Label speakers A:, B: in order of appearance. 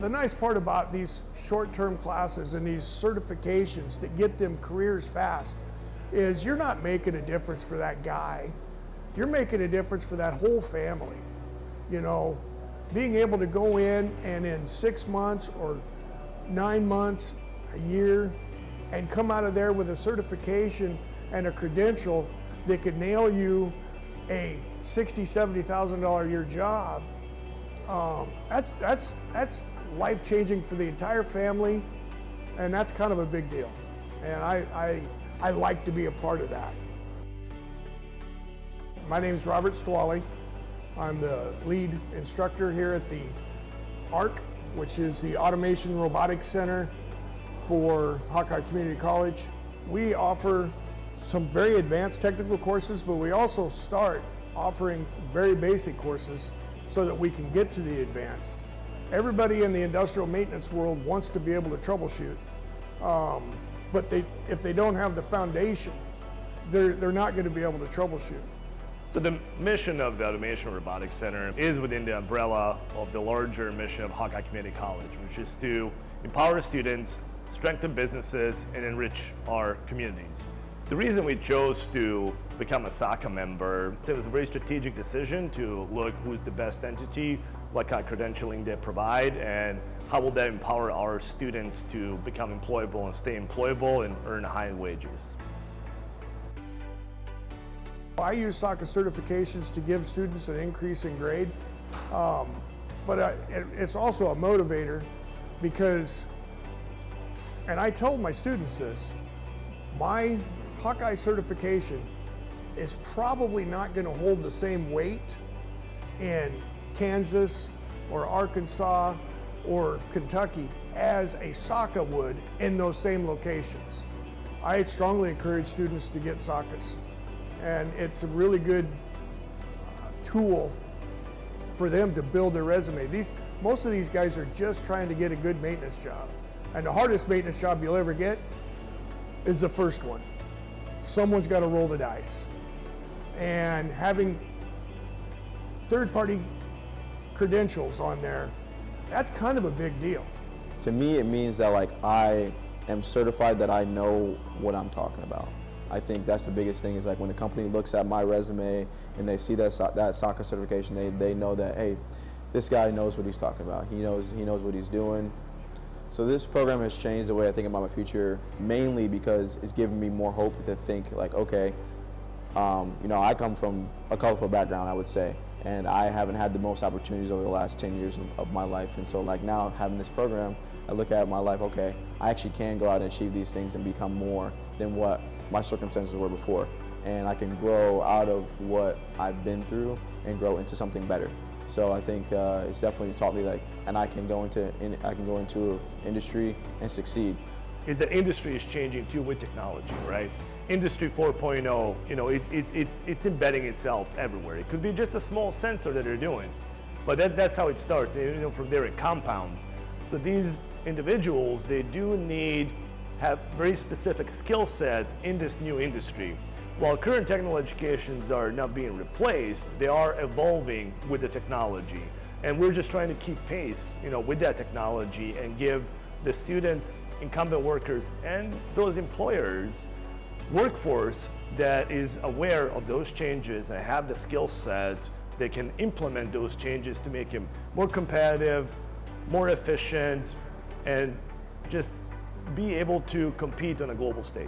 A: The nice part about these short-term classes and these certifications that get them careers fast is you're not making a difference for that guy. You're making a difference for that whole family. You know, being able to go in and in 6 months or 9 months, a year, and come out of there with a certification and a credential that could nail you a $60,000, $70,000 a year job, that's life-changing for the entire family, and that's kind of a big deal. And I like to be a part of that. My name is Robert Stwally. I'm the lead instructor here at the ARC, which is the Automation Robotics Center for Hawkeye Community College. We offer some very advanced technical courses, but we also start offering very basic courses so that we can get to the advanced. Everybody in the industrial maintenance world wants to be able to troubleshoot, but if they don't have the foundation, they're not going to be able to troubleshoot.
B: So the mission of the Automation Robotics Center is within the umbrella of the larger mission of Hawkeye Community College, which is to empower students, strengthen businesses, and enrich our communities. The reason we chose to become a SACA member, it was a very strategic decision to look who's the best entity, what kind of credentialing they provide, and how will that empower our students to become employable and stay employable and earn high wages.
A: I use SACA certifications to give students an increase in grade, but it's also a motivator because, and I told my students this, my Hawkeye certification is probably not going to hold the same weight in Kansas or Arkansas or Kentucky as a SACA would in those same locations. I strongly encourage students to get SACAs, and it's a really good tool for them to build their resume. Most of these guys are just trying to get a good maintenance job, and the hardest maintenance job you'll ever get is the first one. Someone's got to roll the dice, and having third-party credentials on there, that's kind of a big deal.
C: To me, it means that I am certified, that I know what I'm talking about. I think that's the biggest thing, is when a company looks at my resume and they see that SACA certification, they know that, hey, this guy knows what he's talking about. He knows what he's doing. So this program has changed the way I think about my future, mainly because it's given me more hope to think okay, I come from a colorful background, I would say, and I haven't had the most opportunities over the last 10 years of my life. And so now having this program, I look at my life, okay, I actually can go out and achieve these things and become more than what my circumstances were before. And I can grow out of what I've been through and grow into something better. So I think it's definitely taught me and I can go into industry and succeed.
B: Is that industry is changing too with technology, right? Industry 4.0, it's embedding itself everywhere. It could be just a small sensor that they're doing, but that's how it starts. From there it compounds. So these individuals, they do have very specific skill set in this new industry. While current technical educations are not being replaced, they are evolving with the technology. And we're just trying to keep pace, with that technology and give the students, incumbent workers, and those employers, workforce that is aware of those changes and have the skill set that can implement those changes to make them more competitive, more efficient, and just be able to compete on a global stage.